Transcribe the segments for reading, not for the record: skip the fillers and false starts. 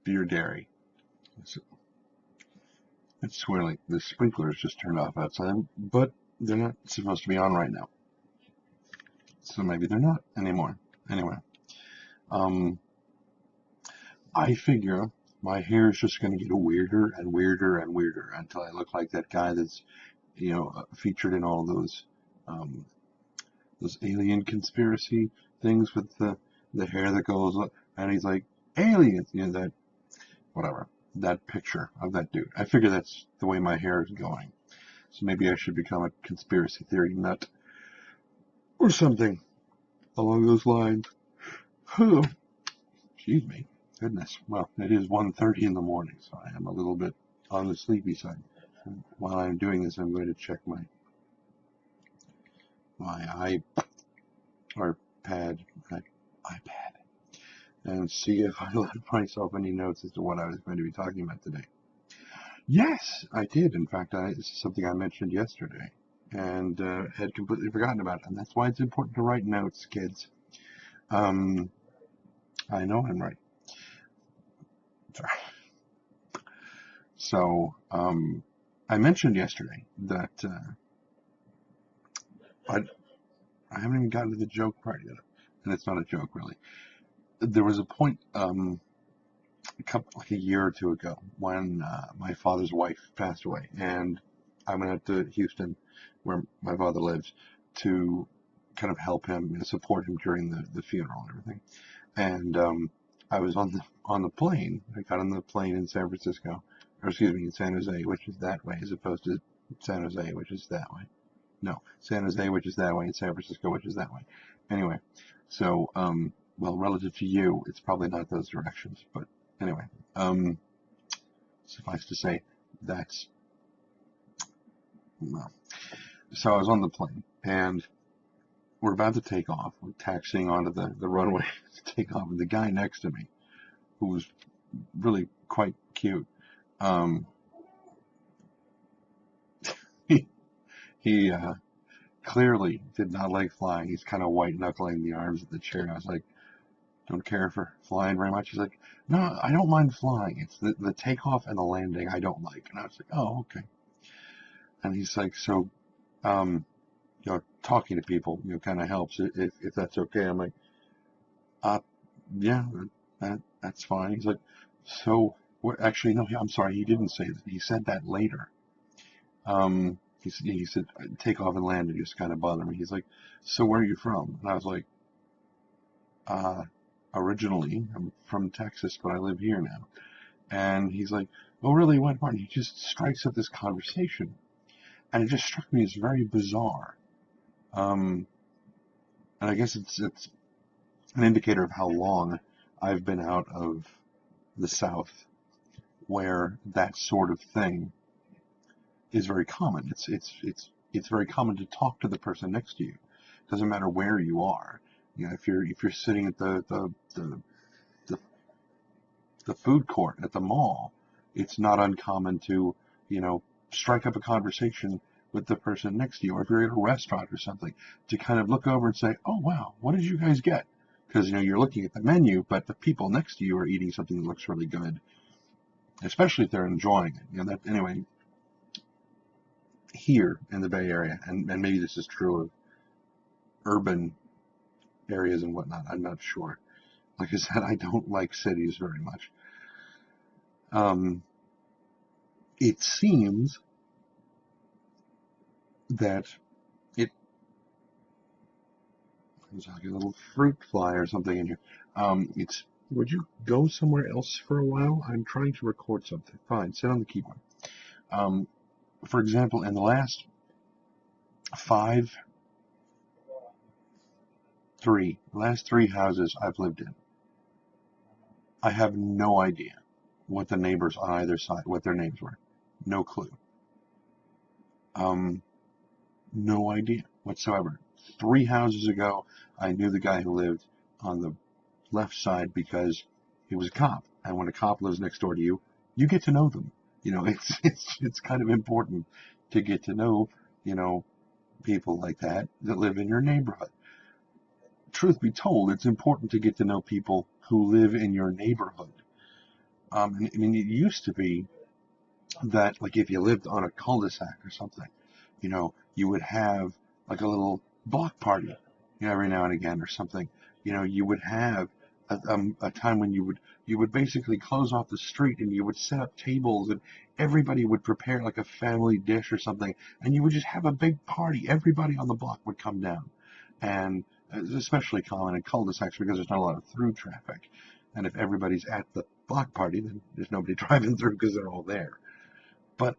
beer dairy. It's swirling. The sprinklers just turned off outside, but they're not supposed to be on right now. So maybe they're not anymore. Anyway, um, I figure my hair is just going to get weirder and weirder and weirder until I look like that guy that's, featured in all um, those alien conspiracy things with the hair that goes up, and he's like, aliens, that, whatever, that picture of that dude. I figure that's the way my hair is going. So maybe I should become a conspiracy theory nut or something along those lines. Excuse me. Goodness. Well, it is 1:30 in the morning, so I am a little bit on the sleepy side. While I'm doing this, I'm going to check my iPad, and see if I left myself any notes as to what I was going to be talking about today. Yes, I did. In fact, this is something I mentioned yesterday and had completely forgotten about it. And that's why it's important to write notes, kids. I know I'm right. So I mentioned yesterday that I haven't even gotten to the joke part yet, and it's not a joke really. There was a point like a year or two ago when my father's wife passed away, and I went out to Houston, where my father lives, to kind of help him and support him during the funeral and everything. And I was on the plane. I got on the plane in San Francisco, or excuse me, in San Jose, which is that way, as opposed to San Jose, which is that way. No, San Jose, which is that way, and San Francisco, which is that way. Anyway, so well, relative to you, it's probably not those directions, but anyway, suffice to say, that's, well, so I was on the plane, and we're about to take off. We're taxiing onto the runway to take off, and the guy next to me, who was really quite cute, he clearly did not like flying. He's kind of white knuckling the arms of the chair. I was like, don't care for flying very much. He's like, no, I don't mind flying. It's the takeoff and the landing I don't like. And I was like, oh, okay. And he's like, so, talking to people, kind of helps if that's okay. I'm like, yeah, that's fine. He's like, so, what? Actually, no, I'm sorry. He didn't say that. He said that later. He said, take off and land. It just kind of bothered me. He's like, so where are you from? And I was like, originally, I'm from Texas, but I live here now. And he's like, oh, really? What part? And he just strikes up this conversation. And it just struck me as very bizarre. And I guess it's an indicator of how long I've been out of the South, where that sort of thing is very common. It's very common to talk to the person next to you. Doesn't matter where you are. If you're sitting at the food court at the mall, it's not uncommon to, strike up a conversation with the person next to you, or if you're at a restaurant or something, to kind of look over and say, oh wow, what did you guys get? Because you're looking at the menu, but the people next to you are eating something that looks really good, especially if they're enjoying it. That anyway. Here in the Bay Area, and maybe this is true of urban areas and whatnot, I'm not sure. Like I said, I don't like cities very much. It seems that there's like a little fruit fly or something in here. Would you go somewhere else for a while? I'm trying to record something. Fine, sit on the keyboard. For example, in the last three houses I've lived in, I have no idea what the neighbors on either side, what their names were. No clue. No idea whatsoever. 3 houses ago, I knew the guy who lived on the left side because he was a cop. And when a cop lives next door to you, you get to know them. It's kind of important to get to know, people like that live in your neighborhood. Truth be told, it's important to get to know people who live in your neighborhood. And, I mean, it used to be that, like, if you lived on a cul-de-sac or something, you would have like a little block party, every now and again or something. You would have a time when you would basically close off the street and you would set up tables and everybody would prepare like a family dish or something, and you would just have a big party. Everybody on the block would come down, and it's especially common in cul-de-sacs because there's not a lot of through traffic. And if everybody's at the block party, then there's nobody driving through because they're all there. But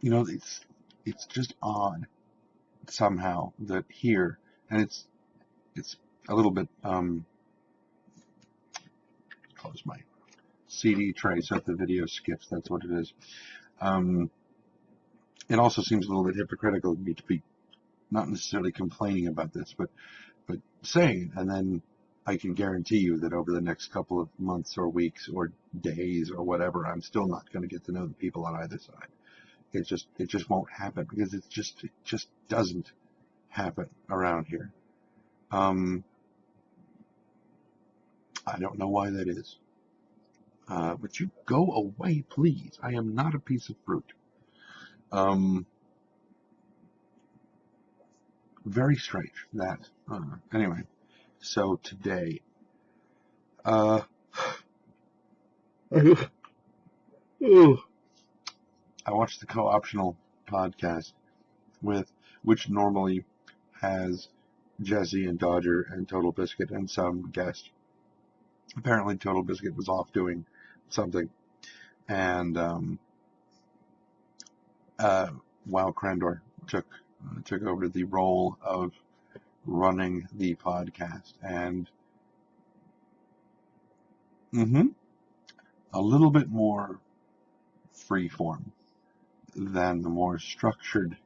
it's just odd somehow that here, and it's a little bit close my CD tray so if the video skips, that's what it is. It also seems a little bit hypocritical of me to be not necessarily complaining about this, but saying it, and then I can guarantee you that over the next couple of months or weeks or days or whatever, I'm still not going to get to know the people on either side. It just won't happen because it just doesn't happen around here. I don't know why that is. But you go away, please. I am not a piece of fruit. Very strange that. Anyway, so today, I watched the co-optional podcast which normally has Jesse and Dodger and Total Biscuit and some guest. Apparently, Total Biscuit was off doing something, and Wow Crandor took over the role of running the podcast, and a little bit more freeform than the more structured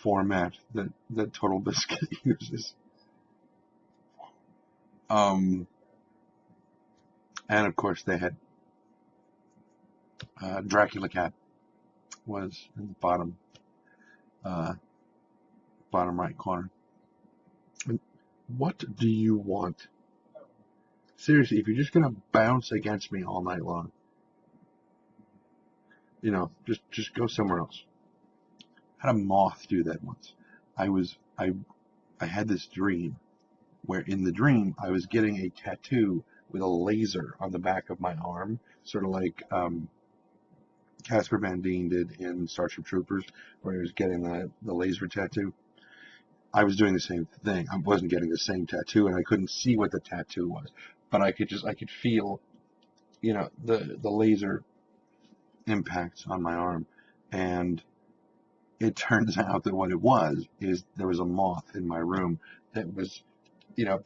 format that Total Biscuit uses. And of course they had Dracula Cat was in the bottom right corner. And what do you want? Seriously, if you're just gonna bounce against me all night long, just go somewhere else. I had a moth do that once. I had this dream where in the dream I was getting a tattoo with a laser on the back of my arm, sort of like Casper Van Dien did in Starship Troopers, where he was getting the laser tattoo. I was doing the same thing. I wasn't getting the same tattoo, and I couldn't see what the tattoo was, but I could feel, the laser impacts on my arm, and it turns out that what it was is there was a moth in my room that was,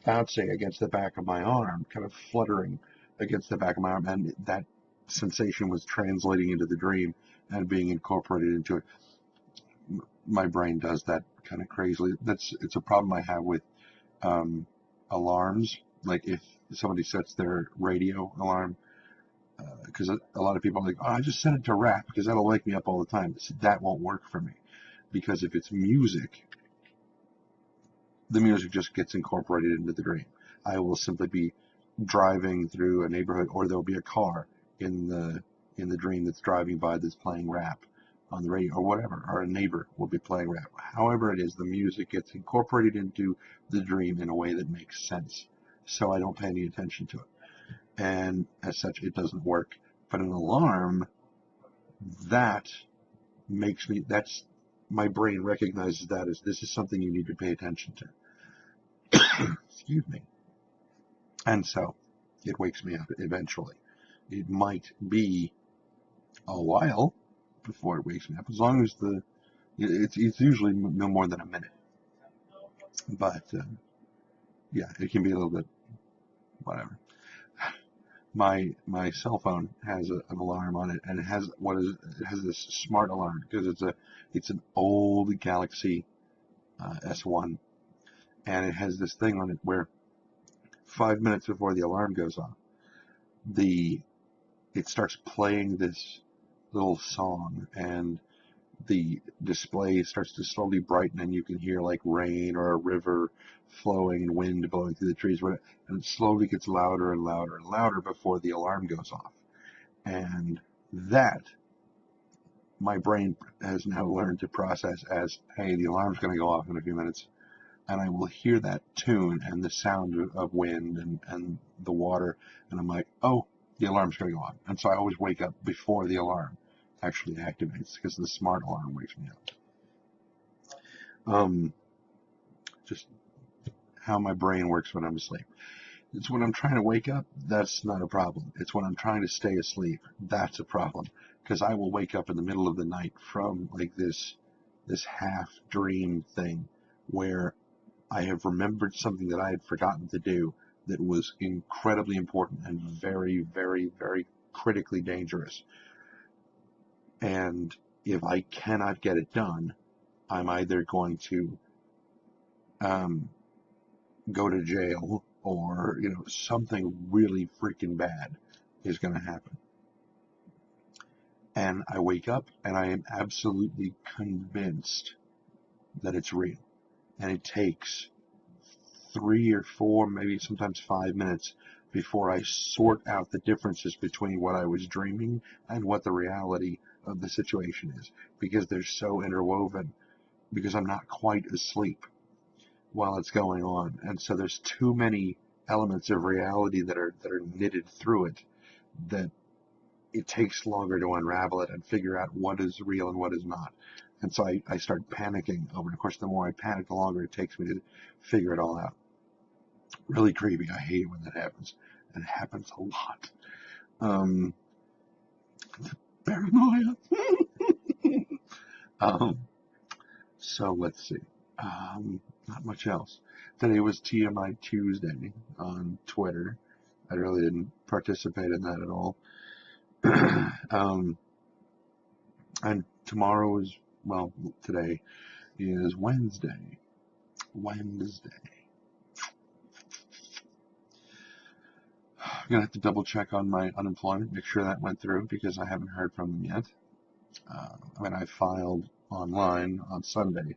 bouncing against the back of my arm, kind of fluttering against the back of my arm, and that sensation was translating into the dream and being incorporated into it. My brain does that kind of crazily. It's a problem I have with alarms. Like if somebody sets their radio alarm, because a lot of people are like, oh, I just set it to rap because that'll wake me up all the time. That won't work for me, because if it's music, the music just gets incorporated into the dream. I will simply be driving through a neighborhood, or there'll be a car in the dream that's driving by that's playing rap on the radio or whatever, or a neighbor will be playing rap. However it is, the music gets incorporated into the dream in a way that makes sense, so I don't pay any attention to it, and as such it doesn't work. But an alarm, that's my brain recognizes that as this is something you need to pay attention to. Excuse me. And so it wakes me up eventually. It might be a while before it wakes me up, as long as it's usually no more than a minute. But yeah, it can be a little bit whatever. My cell phone has an alarm on it, and it has this smart alarm because it's an old Galaxy S1, and it has this thing on it where 5 minutes before the alarm goes off, it starts playing this little song, and the display starts to slowly brighten, and you can hear like rain or a river flowing and wind blowing through the trees, and it slowly gets louder and louder and louder before the alarm goes off. And that, my brain has now learned to process as, hey, the alarm's going to go off in a few minutes, and I will hear that tune and the sound of wind and the water, and I'm like, oh, the alarm's going to go off. And so I always wake up before the alarm actually activates, because the smart alarm wakes me up. Just how my brain works when I'm asleep. It's when I'm trying to wake up, that's not a problem. It's when I'm trying to stay asleep, that's a problem. Because I will wake up in the middle of the night from like this half dream thing where I have remembered something that I had forgotten to do that was incredibly important and very, very, very critically dangerous. And if I cannot get it done, I'm either going to go to jail, or something really freaking bad is going to happen. And I wake up and I am absolutely convinced that it's real. And it takes 3 or 4, maybe sometimes 5 minutes before I sort out the differences between what I was dreaming and what the reality of the situation is, because they're so interwoven, because I'm not quite asleep while it's going on. And so there's too many elements of reality that are knitted through it, that it takes longer to unravel it and figure out what is real and what is not. And so I start panicking over. Of course, the more I panic, the longer it takes me to figure it all out. Really creepy. I hate it when that happens. And it happens a lot. Paranoia. So let's see. Not much else. Today was TMI Tuesday on Twitter. I really didn't participate in that at all. And tomorrow is, well, today is Wednesday. I'm going to have to double check on my unemployment, make sure that went through, because I haven't heard from them yet. I filed online on Sunday,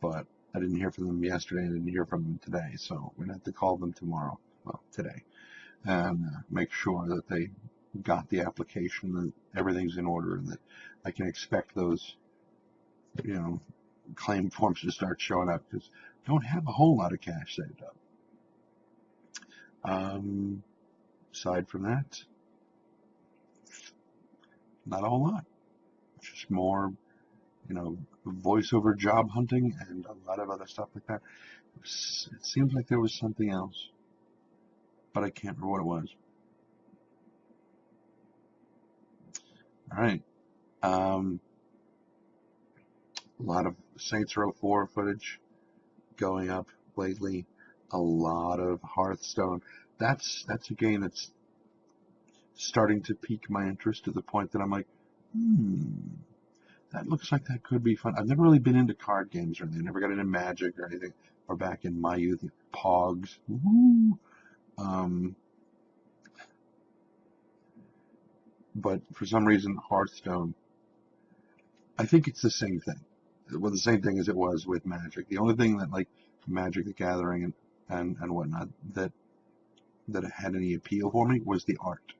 but I didn't hear from them yesterday and I didn't hear from them today, so I'm going to have to call them tomorrow, well, today, and make sure that they got the application, that everything's in order, and that I can expect those, claim forms to start showing up, because I don't have a whole lot of cash saved up. Aside from that, not a whole lot. Just more, voiceover job hunting and a lot of other stuff like that. It seems like there was something else, but I can't remember what it was. All right. A lot of Saints Row 4 footage going up lately. A lot of Hearthstone. That's a game that's starting to pique my interest to the point that I'm like, that looks like that could be fun. I've never really been into card games or anything. Never got into Magic or anything. Or back in my youth, Pogs. Woo! But for some reason, Hearthstone, I think it's the same thing. Well, the same thing as it was with Magic. The only thing that, like Magic the Gathering and whatnot, that had any appeal for me was the art.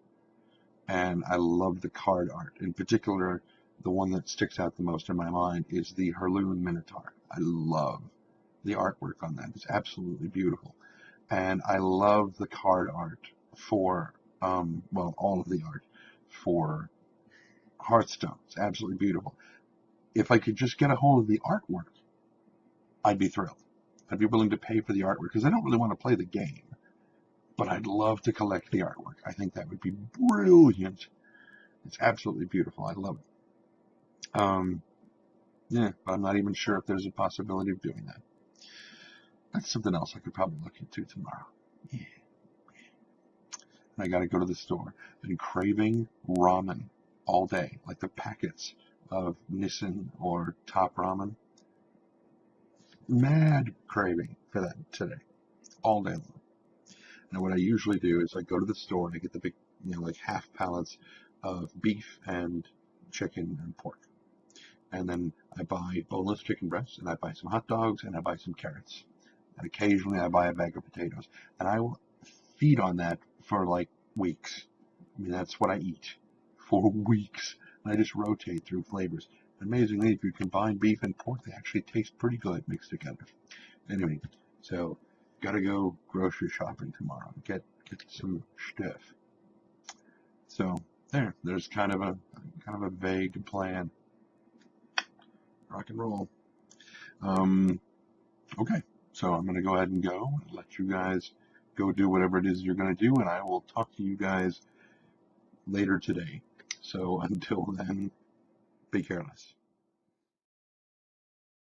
And I love the card art. In particular, the one that sticks out the most in my mind is the Heirloom Minotaur. I love the artwork on that. It's absolutely beautiful. And I love the card art for, all of the art for Hearthstone. It's absolutely beautiful. If I could just get a hold of the artwork, I'd be thrilled. I'd be willing to pay for the artwork, because I don't really want to play the game, but I'd love to collect the artwork. I think that would be brilliant. It's absolutely beautiful. I love it. Yeah, but I'm not even sure if there's a possibility of doing that. That's something else I could probably look into tomorrow. Yeah. And I got to go to the store. I've been craving ramen all day, like the packets of Nissin or Top Ramen. Mad craving for that today, all day long. And what I usually do is I go to the store and I get the big, like half pallets of beef and chicken and pork. and then I buy boneless chicken breasts, and I buy some hot dogs, and I buy some carrots, and occasionally I buy a bag of potatoes, and I will feed on that for like weeks. I mean, that's what I eat for weeks, and I just rotate through flavors. Amazingly, if you combine beef and pork, they actually taste pretty good mixed together. Anyway, so gotta go grocery shopping tomorrow. Get some stuff. So there's kind of a vague plan. Rock and roll. Okay, so I'm gonna go ahead and go and let you guys go do whatever it is you're gonna do, and I will talk to you guys later today. So until then, be careless.